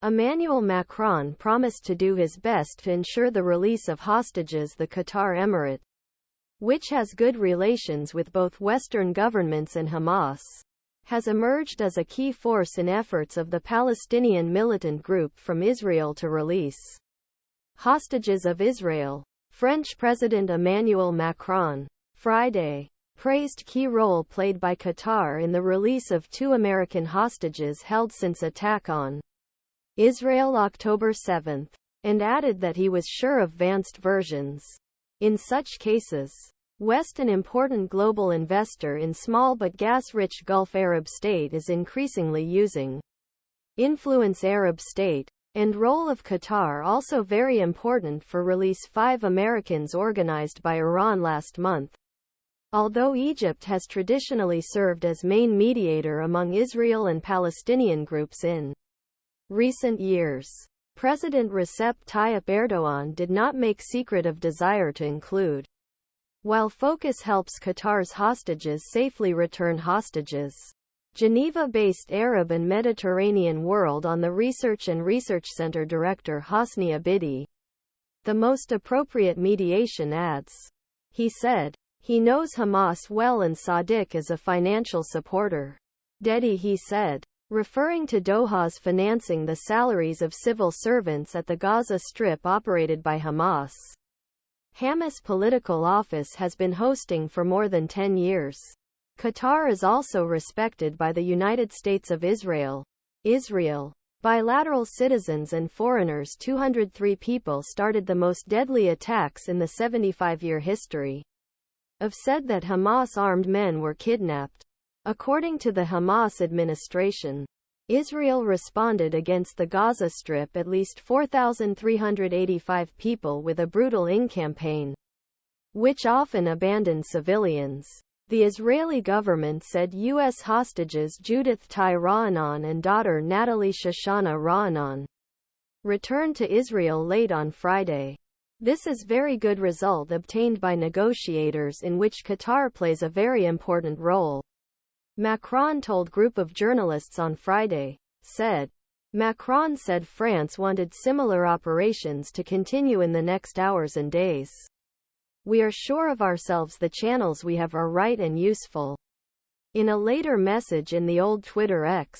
Emmanuel Macron promised to do his best to ensure the release of hostages. The Qatar Emirate, which has good relations with both Western governments and Hamas, has emerged as a key force in efforts of the Palestinian militant group from Israel to release hostages of Israel. French President Emmanuel Macron, Friday, praised key role played by Qatar in the release of 2 American hostages held since attack on Israel October 7, and added that he was sure of advanced versions. In such cases, West, an important global investor in small but gas-rich Gulf Arab state, is increasingly using influence Arab state, and role of Qatar also very important for release 5 Americans organized by Iran last month. Although Egypt has traditionally served as main mediator among Israel and Palestinian groups in recent years, President Recep Tayyip Erdogan did not make secret of desire to include, while focus helps Qatar's hostages safely return hostages. Geneva-based Arab and Mediterranean World on the Research and Research Center Director Hosni Abidi, the most appropriate mediation adds. He said, he knows Hamas well and Sadiq is a financial supporter. Dedi, he said, referring to Doha's financing the salaries of civil servants at the Gaza Strip operated by Hamas. Hamas political office has been hosting for more than 10 years. Qatar is also respected by the United States of Israel. Bilateral citizens and foreigners. 203 people started the most deadly attacks in the 75-year history of said that Hamas armed men were kidnapped. According to the Hamas administration, Israel responded against the Gaza Strip at least 4,385 people with a brutal campaign, which often abandoned civilians. The Israeli government said U.S. hostages Judith Tai Ra'anan and daughter Natalie Shoshana Ra'anan returned to Israel late on Friday. This is very good result obtained by negotiators in which Qatar plays a very important role, Macron told group of journalists on Friday. Macron said France wanted similar operations to continue in the next hours and days. We are sure of ourselves the channels we have are right and useful. In a later message in the old Twitter X,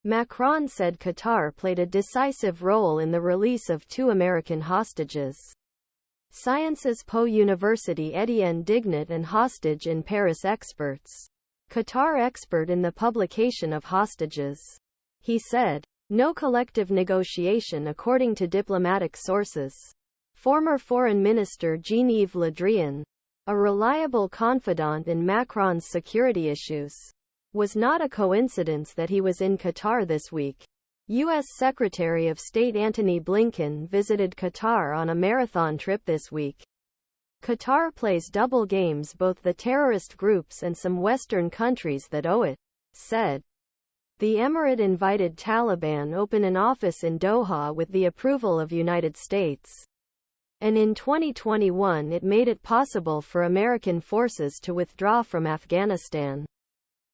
Macron said Qatar played a decisive role in the release of 2 American hostages. Sciences Po University Etienne Dignat and hostage in Paris experts. Qatar expert in the publication of hostages. He said, no collective negotiation according to diplomatic sources. Former Foreign Minister Jean-Yves Le Drian, a reliable confidant in Macron's security issues, was not a coincidence that he was in Qatar this week. U.S. Secretary of State Antony Blinken visited Qatar on a marathon trip this week. Qatar plays double games both the terrorist groups and some Western countries that owe it, said. The Emirate invited Taliban open an office in Doha with the approval of United States. And in 2021 it made it possible for American forces to withdraw from Afghanistan.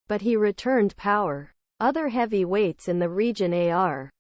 But he returned power. Other heavyweights in the region are